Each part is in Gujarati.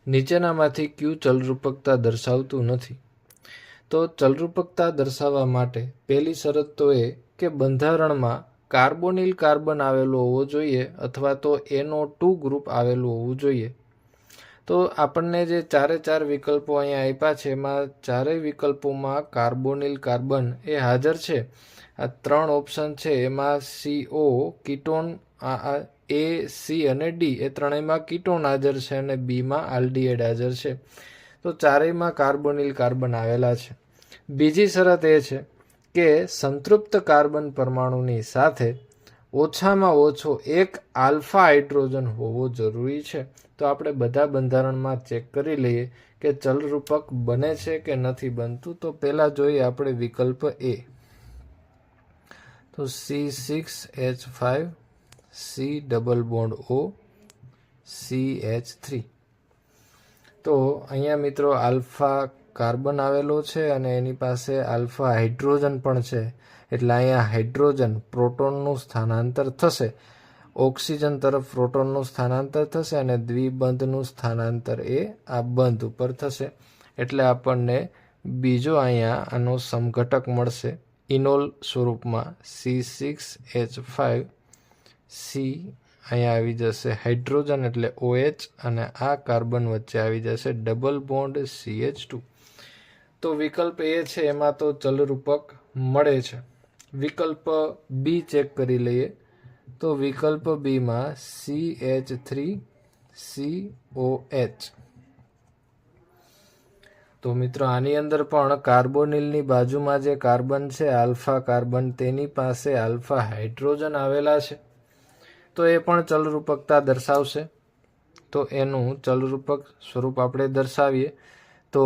નીચેનામાંથી ક્યુ ચલરૂપકતા દર્શાવતું નથી? તો ચલરૂપકતા દર્શાવવા માટે પહેલી શરત તો એ કે બંધારણમાં કાર્બોનિલ કાર્બન આવેલું હોવું જોઈએ અથવા તો NO2 ગ્રુપ આવેલું હોવું જોઈએ. તો આપણને જે ચારે વિકલ્પો અહીંયા આપ્યા છે એમાં ચારેય વિકલ્પોમાં કાર્બોનિલ કાર્બન એ હાજર છે. આ 3 ઓપ્શન છે એમાં CO કીટોન, A, C અને D એ ત્રણેયમાં કીટોન હાજર છે અને બીમાં આલ્ડીહાઇડ હાજર છે. તો ચારેયમાં કાર્બોનિલ કાર્બન આવેલા છે. બીજી શરત એ છે કે સંતૃપ્ત કાર્બન પરમાણુની સાથે ઓછામાં ઓછો એક આલ્ફા હાઇડ્રોજન હોવો જરૂરી છે. તો આપણે બધા બંધારણમાં ચેક કરી લઈએ કે ચલરૂપક બને છે કે નથી બનતું. તો પહેલાં જોઈએ આપણે વિકલ્પ A. તો C6H5 C double bond O CH3. તો અહીંયા મિત્રો આલ્ફા કાર્બન આવેલો છે અને એની પાસે આલ્ફા હાઇડ્રોજન પણ છે. એટલે અહીંયા હાઇડ્રોજન પ્રોટોનનું સ્થાનાંતર થશે, ઓક્સિજન તરફ પ્રોટોનનું સ્થાનાંતર થશે અને દ્વિબંધનું સ્થાનાંતર એ આ બંધ ઉપર થશે. એટલે આપણને બીજો અહીંયા આનો સમઘટક મળશે ઇનોલ સ્વરૂપમાં C6H5 C. અહીંયા આવી જશે હાઇડ્રોજન એટલે OH અને આ કાર્બન વચ્ચે આવી જશે ડબલ બોન્ડ CH2. તો વિકલ્પ એ છે એમાં તો ચલરૂપક મળે છે. વિકલ્પ બી ચેક કરી લઈએ. તો વિકલ્પ બીમાં CH3COH. તો મિત્રો આની અંદર પણ કાર્બોનિલની બાજુમાં જે કાર્બન છે આલ્ફા કાર્બન તેની પાસે આલ્ફા હાઇડ્રોજન આવેલા છે. તો એ પણ ચલરૂપકતા દર્શાવશે. તો એનું ચલરૂપક સ્વરૂપ આપણે દર્શાવીએ તો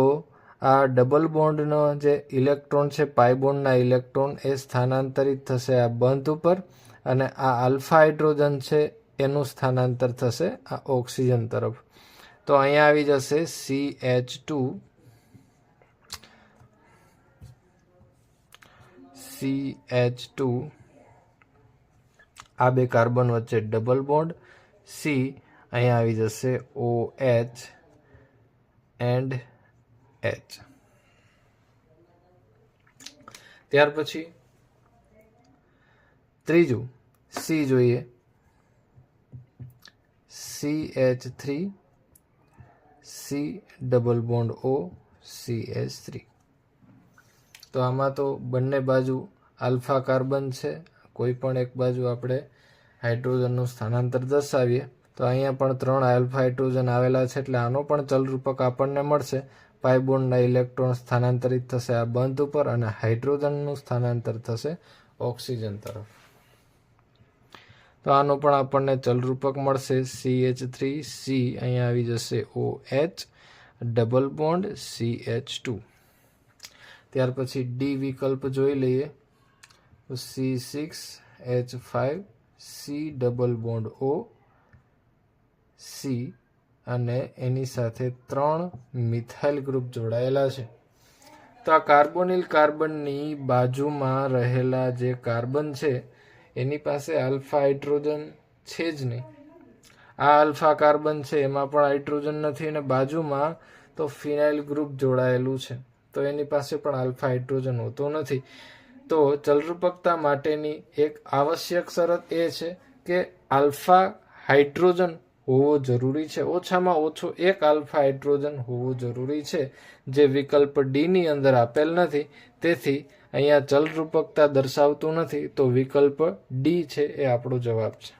આ ડબલ બોન્ડનો જે ઇલેક્ટ્રોન છે પાઈ બોન્ડના ઇલેક્ટ્રોન એ સ્થાનાંતરિત થશે આ બંધ ઉપર અને આ આલ્ફા હાઇડ્રોજન છે એનું સ્થાનાંતર થશે આ ઓક્સિજન તરફ. તો અહીંયા આવી જશે CH2 આ બે કાર્બન વચ્ચે ડબલ બોન્ડ C. અહીંયા આવી જશે OH એન્ડ H. ત્યાર પછી ત્રીજું C જોઈએ. CH3 C double bond O CH3. તો આમાં તો બંને બાજુ આલ્ફા કાર્બન છે, કોઈ પણ એક બાજુ આપણે હાઇડ્રોજનનું સ્થાનાંતર દર્શાવીએ. તો અહીંયા પણ 3 આલ્ફા હાઇડ્રોજન આવેલા છે એટલે આનો પણ ચલરૂપક આપણને મળશે. પાઈ બોન્ડના ઇલેક્ટ્રોન સ્થાનાંતરિત થશે આ બંધ ઉપર અને હાઇડ્રોજનનું સ્થાનાંતર થશે ઓક્સિજન તરફ. તો આનું પણ આપણને ચલરૂપક મળશે CH3 C. અહીંયા આવી જશે OH ડબલ બોન્ડ CH2. ત્યાર પછી ડી વિકલ્પ જોઈ લઈએ. તો C6H5 C double bond O C અને એની સાથે 3 મિથાઇલ ગ્રુપ જોડાયેલા છે. તો આ કાર્બોનિલ કાર્બનની બાજુમાં રહેલા જે કાર્બન છે એની પાસે આલ્ફા હાઇડ્રોજન છે જ નહીં. આ આલ્ફા કાર્બન છે એમાં પણ હાઇડ્રોજન નથી અને બાજુમાં તો ફિનાઇલ ગ્રુપ જોડાયેલું છે. તો એની પાસે પણ આલ્ફા હાઇડ્રોજન હોતો નથી. તો ચલરૂપકતા માટેની એક આવશ્યક શરત એ છે કે આલ્ફા હાઇડ્રોજન હોવો જરૂરી છે. ઓછામાં ઓછો એક આલ્ફા હાઇડ્રોજન હોવો જરૂરી છે, જે વિકલ્પ ડી ની અંદર આપેલ નથી. તેથી અહીંયા ચલરૂપકતા દર્શાવતું નથી. તો વિકલ્પ ડી છે એ આપણો જવાબ છે.